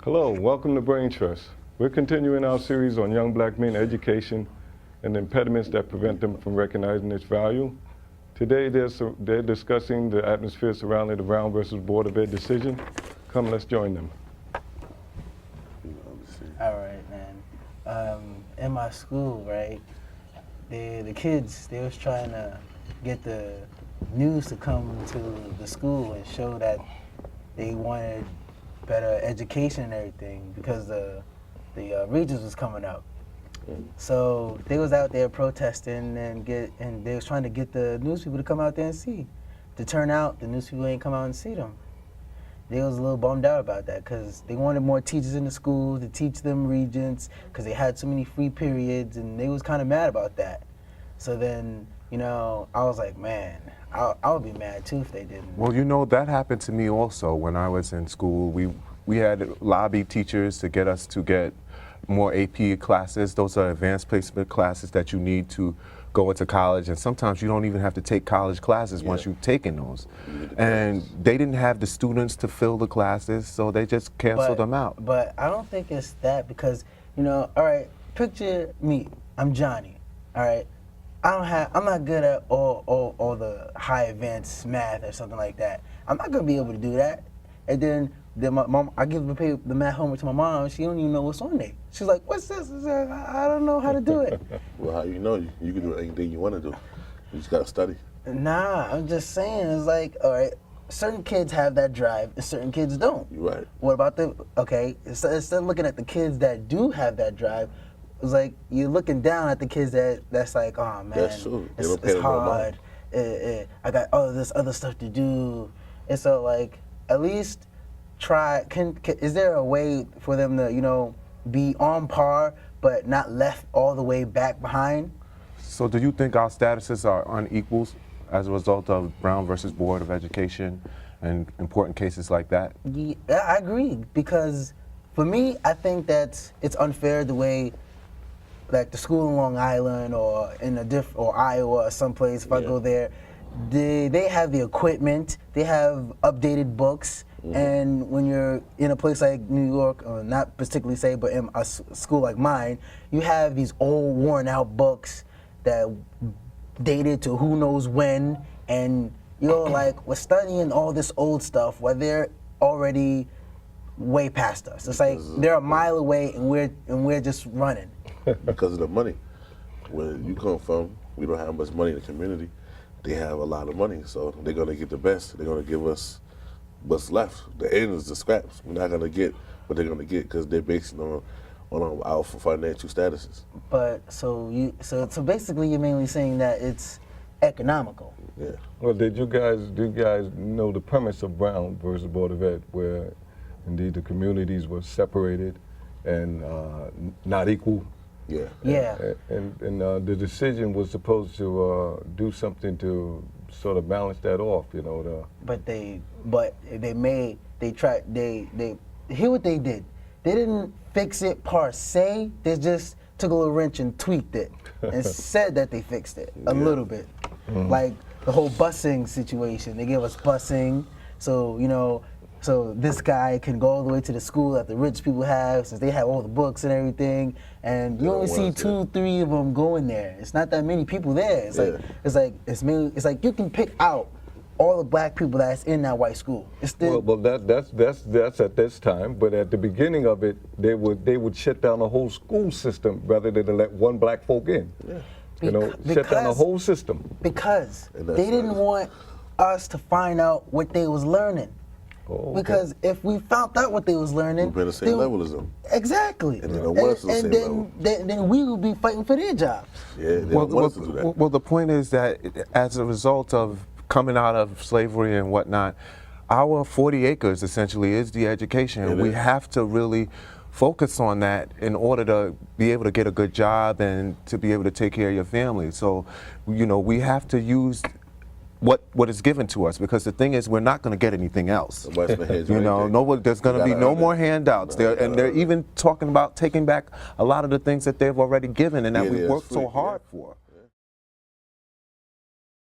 Hello, welcome to Braintrust. We're continuing our series on young black men education and the impediments that prevent them from recognizing its value. Today they're discussing the atmosphere surrounding the Brown versus Board of Ed decision. Come, let's join them. All right, man. In my school, right, the kids, they was trying to get the news to come to the school and show that they wanted better education and everything because the Regents was coming up. So they was out there protesting and they was trying to get the news people to come out there and see. To turn out, the news people ain't come out and see them. They was a little bummed out about that because they wanted more teachers in the school to teach them Regents because they had so many free periods, and they was kind of mad about that. So then, you know, I was like, man, I would be mad too if they didn't. Well, you know, that happened to me also when I was in school. We had lobbied teachers to get us to get more AP classes. Those are advanced placement classes that you need to go into college, and sometimes you don't even have to take college classes once you've taken those. And they didn't have the students to fill the classes, so they just canceled them out. But I don't think it's that because, you know, all right, picture me, I'm Johnny, all right? I'm not good at all the high advanced math or something like that. I'm not gonna be able to do that. And then my mom, I give the math homework to my mom. She don't even know what's on there. She's like, "What's this?" I said, I don't know how to do it. Well, how you know? You can do anything you want to do. You just gotta study. Nah, I'm just saying. It's like, all right, certain kids have that drive, and certain kids don't. You're right. What about instead of looking at the kids that do have that drive, it's like you're looking down at the kids that's like, oh man, That's true. It's hard. I got all this other stuff to do, and so like at least try. Is there a way for them to, you know, be on par but not left all the way back behind? So do you think our statuses are unequals as a result of Brown versus Board of Education and important cases like that? Yeah, I agree, because for me, I think that it's unfair the way, like the school in Long Island or in or Iowa or someplace, if I go there, they have the equipment, they have updated books, and when you're in a place like New York, or not particularly say, but in a school like mine, you have these old worn out books that dated to who knows when, and you're like, we're studying all this old stuff while they're already way past us. It's like they're a mile away and we're just running. Because of the money. Where you come from, we don't have much money in the community. They have a lot of money, so they're gonna get the best. They're gonna give us what's left. The end is the scraps. We're not gonna get what they're gonna get because they're based on our financial statuses. But so basically, you're mainly saying that it's economical. Yeah. Well, do you guys know the premise of Brown versus Board of Ed, where indeed the communities were separated and not equal? Yeah. Yeah. And the decision was supposed to do something to sort of balance that off, you know. Hear what they did. They didn't fix it per se. They just took a little wrench and tweaked it and said that they fixed it a little bit. Like the whole busing situation. They gave us busing, so, you know, so this guy can go all the way to the school that the rich people have, since they have all the books and everything, and you only see 2, 3 of them going there. It's not that many people there. It's like you can pick out all the black people that's in that white school. It's still that's at this time, but at the beginning of it, they would shut down the whole school system rather than to let one black folk in. Yeah. You know, shut down the whole system. Because they didn't want us to find out what they was learning. Oh, okay. Because if we found out what they was learning, We'll be on the same level as them. Exactly. And they don't want us to the same level. Then we would be fighting for their jobs. Yeah, they don't want us to do that. Well, the point is that as a result of coming out of slavery and whatnot, our 40 acres essentially is the education. And we have to really focus on that in order to be able to get a good job and to be able to take care of your family. So, you know, we have to use what is given to us, because the thing is, we're not going to get anything else. You know, there's going to be no more handouts there, and they're even talking about taking back a lot of the things that they've already given and that we worked so hard for.